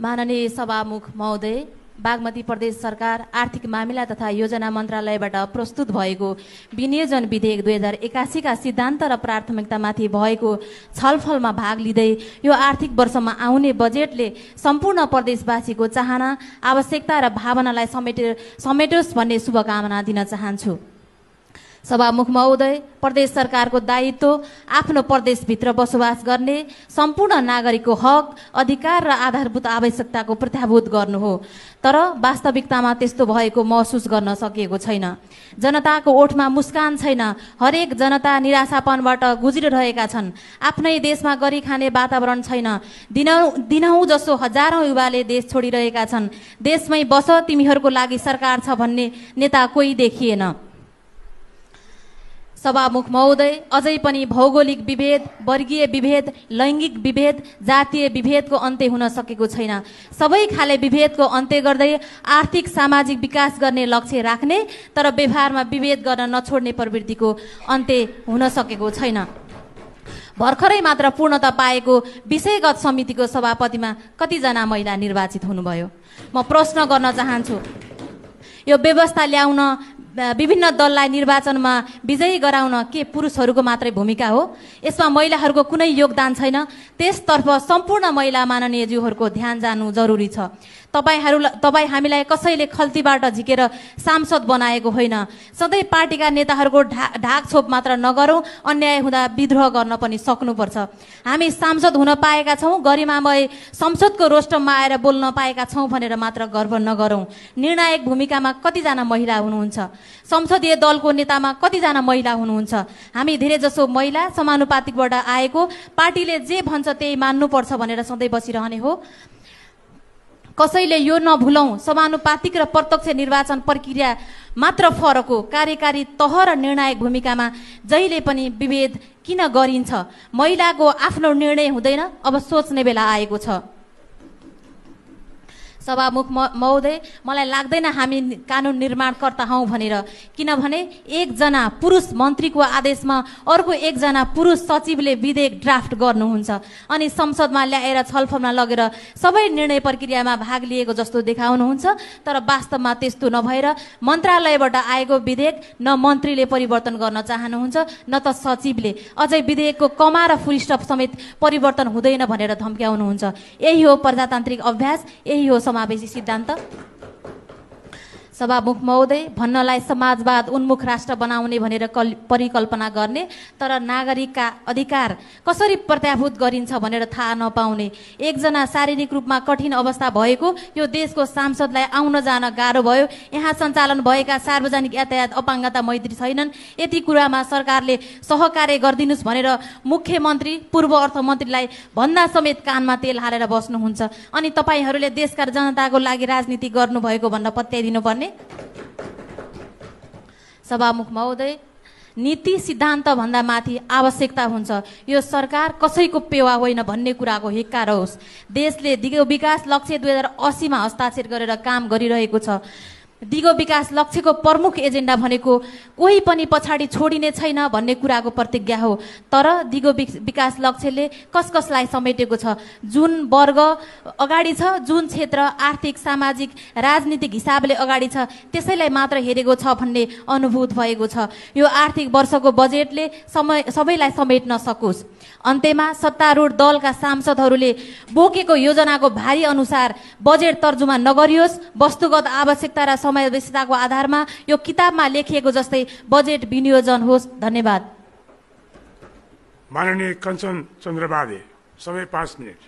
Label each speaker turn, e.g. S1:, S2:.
S1: माननीय सभामुख महोदय, बागमती प्रदेश सरकार आर्थिक मामिला तथा योजना मन्त्रालयबाट प्रस्तुत भएको विनियोजन विधेयक 2081 का सिद्धान्त र प्राथमिकतामाथि भएको छलफलमा भाग लिँदै यो आर्थिक वर्षमा आउने बजेटले सम्पूर्ण प्रदेशवासीको चाहना, आवश्यकता र भावनालाई समेटोस् भन्ने शुभकामना दिन चाहन्छु। सभामुख महोदय, प्रदेश सरकारको दायित्व आफ्नो प्रदेशभित्र बसोबास गर्ने सम्पूर्ण नागरिकको हक, अधिकार र आधारभूत आवश्यकताको प्रत्याभूत गर्नु हो। तर वास्तविकतामा त्यस्तो भएको महसुस गर्न सकिएको छैन। जनताको ओठमा मुस्कान छैन। हरेक जनता निराशापनबाट गुज्रिरहेका छन्। आफ्नै देशमा गरी खाने वातावरण छैन। दिनहुँ जसो हजारौं युवाले देश छोडिरहेका छन्। देशमै बस, तिमीहरूको लागि सरकार छ भन्ने नेता कोही देखिएन। सभामुख महोदय, अझै पनि भौगोलिक विभेद, वर्गीय विभेद, लैङ्गिक विभेद, जातीय विभेदको अन्त्य हुन सकेको छैन। सबै खाले विभेदको अन्त्य गर्दै आर्थिक सामाजिक विकास गर्ने लक्ष्य राख्ने तर व्यवहारमा विभेद गर्न नछोड्ने प्रवृत्तिको अन्त्य हुन सकेको छैन। भर्खरै मात्र पूर्णता पाएको विषयगत समितिको सभापतिमा कतिजना महिला निर्वाचित हुनुभयो? म प्रश्न गर्न चाहन्छु, यो व्यवस्था ल्याउन, विभिन्न दललाई निर्वाचनमा विजयी गराउन के पुरुषहरूको मात्रै भूमिका हो? यसमा महिलाहरूको कुनै योगदान छैन? त्यसतर्फ सम्पूर्ण महिला माननीयज्यूहरूको ध्यान जानु जरुरी छ। तपाईँ हामीलाई कसैले खल्तीबाट झिकेर सांसद बनाएको होइन। सधैँ पार्टीका नेताहरूको ढाकछोप मात्र नगरौँ, अन्याय हुँदा विद्रोह गर्न पनि सक्नुपर्छ। हामी सांसद हुन पाएका छौँ, गरिमामय संसदको रोस्टममा आएर बोल्न पाएका छौँ भनेर मात्र गर्व नगरौँ। निर्णायक भूमिकामा कतिजना महिला हुनुहुन्छ? संसदीय दलको नेतामा कतिजना महिला हुनुहुन्छ? हामी धेरै जसो महिला समानुपातिकबाट आएको, पार्टीले जे भन्छ त्यही मान्नुपर्छ भनेर सधैँ बसिरहने हो। कसैले यो नभुलौँ, समानुपातिक र प्रत्यक्ष निर्वाचन प्रक्रिया मात्र फरक हो। कार्यकारी तह र निर्णायक भूमिकामा जहिले पनि विभेद किन गरिन्छ? महिलाको आफ्नो निर्णय हुँदैन? अब सोच्ने बेला आएको छ। सभामुख महोदय, मलाई लाग्दैन हामी कानुन निर्माणकर्ता हौँ भनेर, किनभने एकजना पुरुष मन्त्रीको आदेशमा अर्को एकजना पुरुष सचिवले विधेयक ड्राफ्ट गर्नुहुन्छ अनि संसदमा ल्याएर छलफलमा लगेर सबै निर्णय प्रक्रियामा भाग लिएको जस्तो देखाउनुहुन्छ। तर वास्तवमा त्यस्तो नभएर मन्त्रालयबाट आएको विधेयक न मन्त्रीले परिवर्तन गर्न चाहनुहुन्छ न त सचिवले। अझै विधेयकको कमा र फुल स्टप समेत परिवर्तन हुँदैन भनेर धम्क्याउनुहुन्छ। यही हो प्रजातान्त्रिक अभ्यास, यही हो समावेशी सिद्धान्त। सभामुख महोदय, भन्नलाई समाजवाद उन्मुख राष्ट्र बनाउने भनेर परिकल्पना गर्ने तर नागरिकका अधिकार कसरी प्रत्याभूत गरिन्छ भनेर थाहा नपाउने, एकजना शारीरिक रूपमा कठिन अवस्था भएको यो देशको सांसदलाई आउन जान गाह्रो भयो। यहाँ सञ्चालन भएका सार्वजनिक यातायात अपाङ्गता मैत्री छैनन्। यति कुरामा सरकारले सहकार्य गरिदिनुस् भनेर मुख्यमन्त्री, पूर्व अर्थमन्त्रीलाई भन्दा समेत कानमा तेल हालेर बस्नुहुन्छ अनि तपाईँहरूले देशका जनताको लागि राजनीति गर्नुभएको भन्न पत्याइदिनु पर्ने। सभामुख महोदय, नीति सिद्धान्त भन्दा माथि आवश्यकता हुन्छ। यो सरकार कसैको पेवा होइन भन्ने कुराको हिक्कार होस्। देशले दिगो विकास लक्ष्य 2080 मा हस्ताक्षर गरेर काम गरिरहेको छ। दिगो विकास लक्ष्यको प्रमुख एजेन्डा भनेको कोही पनि पछाडि छोडिने छैन भन्ने कुराको प्रतिज्ञा हो। तर दिगो विकास लक्ष्यले कसलाई समेटेको छ? जुन वर्ग अगाडि छ, जुन क्षेत्र आर्थिक, सामाजिक, राजनीतिक हिसाबले अगाडि छ त्यसैलाई मात्र हेरेको छ भन्ने अनुभूत भएको छ। यो आर्थिक वर्षको बजेटले सबैलाई समेट्न सकोस्। अन्त्यमा सत्तारूढ दलका सांसदहरूले बोकेको योजनाको भारी अनुसार बजेट तर्जुमा नगरियोस्। वस्तुगत आवश्यकता र समावेशिताको आधारमा यो किताबमा लेखिएको जस्तै बजेट विनियोजन होस्। धन्यवाद।
S2: माननीय कञ्चन चन्द्र बाजे, समय 5 मिनट।